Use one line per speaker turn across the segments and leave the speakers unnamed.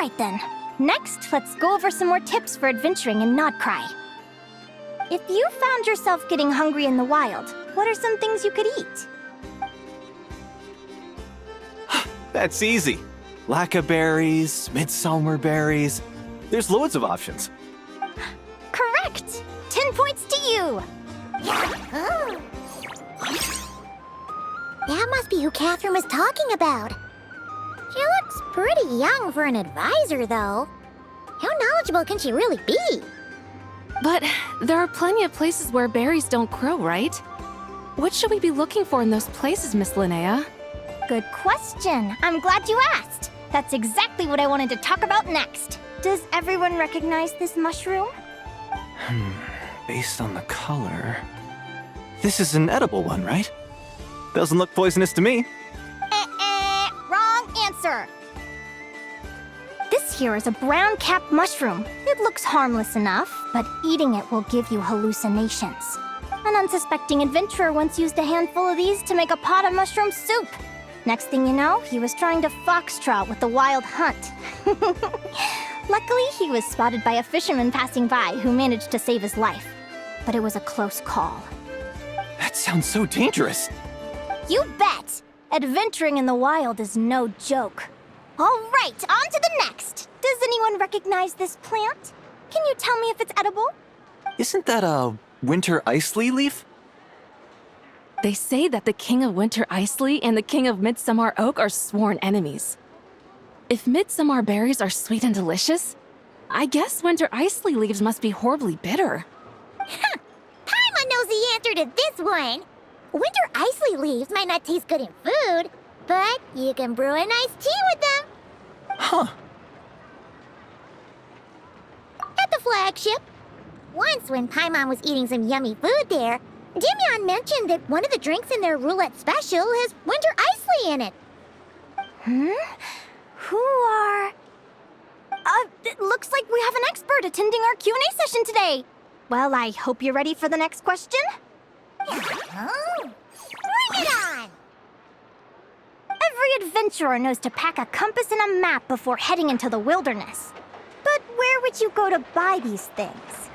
Alright then. Next, let's go over some more tips for adventuring in Nodcry. If you found yourself getting hungry in the wild, what are some things you could eat?
That's easy. Lacca berries, midsummer berries. There's loads of options.
Correct! 10 points to you!
That must be who Catherine was talking about. She looks pretty young for an advisor, though. How knowledgeable can she really be?
But there are plenty of places where berries don't grow, right? What should we be looking for in those places, Miss Linnea?
Good question. I'm glad you asked. That's exactly what I wanted to talk about next. Does everyone recognize this mushroom?
Based on the color... This is an edible one, right? Doesn't look poisonous to me.
Wrong answer. This here is a brown-capped mushroom. It looks harmless enough, but eating it will give you hallucinations. An unsuspecting adventurer once used a handful of these to make a pot of mushroom soup. Next thing you know, he was trying to foxtrot with the wild hunt. Luckily, he was spotted by a fisherman passing by who managed to save his life. But it was a close call.
That sounds so dangerous.
You bet! Adventuring in the wild is no joke. All right, on to the next. Does anyone recognize this plant? Can you tell me if it's edible?
Isn't that a winter ice leaf?
They say that the King of Winter Iceley and the King of Midsummer Oak are sworn enemies. If midsummer berries are sweet and delicious, I guess Winter Iceley leaves must be horribly bitter.
Paimon knows the answer to this one. Winter Iceley leaves might not taste good in food, but you can brew a nice tea with them.
Huh.
At the flagship. Once when Paimon was eating some yummy food there, Dimyon mentioned that one of the drinks in their roulette special has Winter Iceley in it.
Who are... it looks like we have an expert attending our Q&A session today. Well, I hope you're ready for the next question.
Oh, bring it on!
Every adventurer knows to pack a compass and a map before heading into the wilderness. But where would you go to buy these things?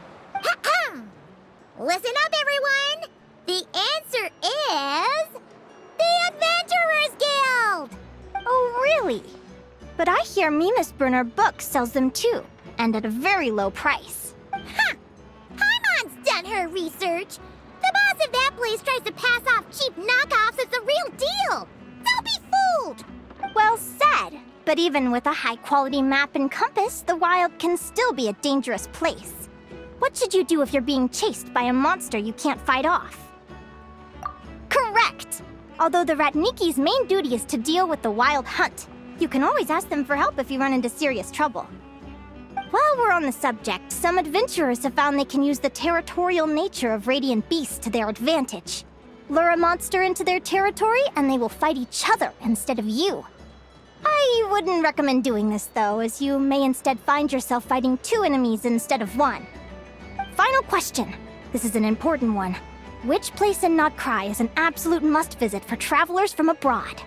Listen up, everyone! The answer is... the Adventurers Guild!
Oh, really? But I hear Mimas Brunner Books sells them too, and at a very low price.
Paimon's done her research. The boss of that place tries to pass off cheap knockoffs as the real deal. Don't be fooled!
Well said. But even with a high-quality map and compass, the wild can still be a dangerous place. What should you do if you're being chased by a monster you can't fight off? Correct! Although the Ratniki's main duty is to deal with the wild hunt, you can always ask them for help if you run into serious trouble. While we're on the subject, some adventurers have found they can use the territorial nature of radiant beasts to their advantage. Lure a monster into their territory and they will fight each other instead of you. I wouldn't recommend doing this though, as you may instead find yourself fighting two enemies instead of one. Final question. This is an important one. Which place in Nodcry is an absolute must-visit for travelers from abroad?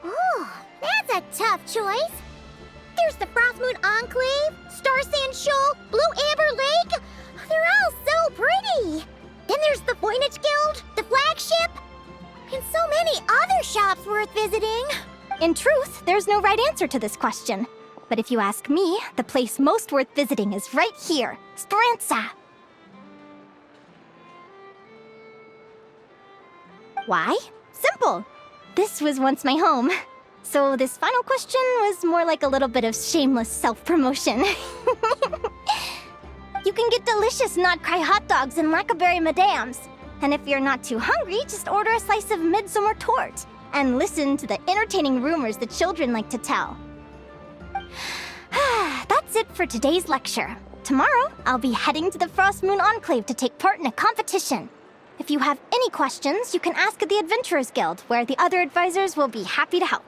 Oh, that's a tough choice. There's the Frost Moon Enclave, Star Sand Shoal, Blue Amber Lake. They're all so pretty. Then there's the Voynich Guild, the flagship, and so many other shops worth visiting.
In truth, there's no right answer to this question. But if you ask me, the place most worth visiting is right here, Speranza. Why? Simple. This was once my home. So this final question was more like a little bit of shameless self-promotion. You can get delicious Nodcry hot dogs and Lackaberry Madams. And if you're not too hungry, just order a slice of midsummer tort and listen to the entertaining rumors the children like to tell. That's it for today's lecture. Tomorrow, I'll be heading to the Frost Moon Enclave to take part in a competition. If you have any questions, you can ask at the Adventurers Guild, where the other advisors will be happy to help.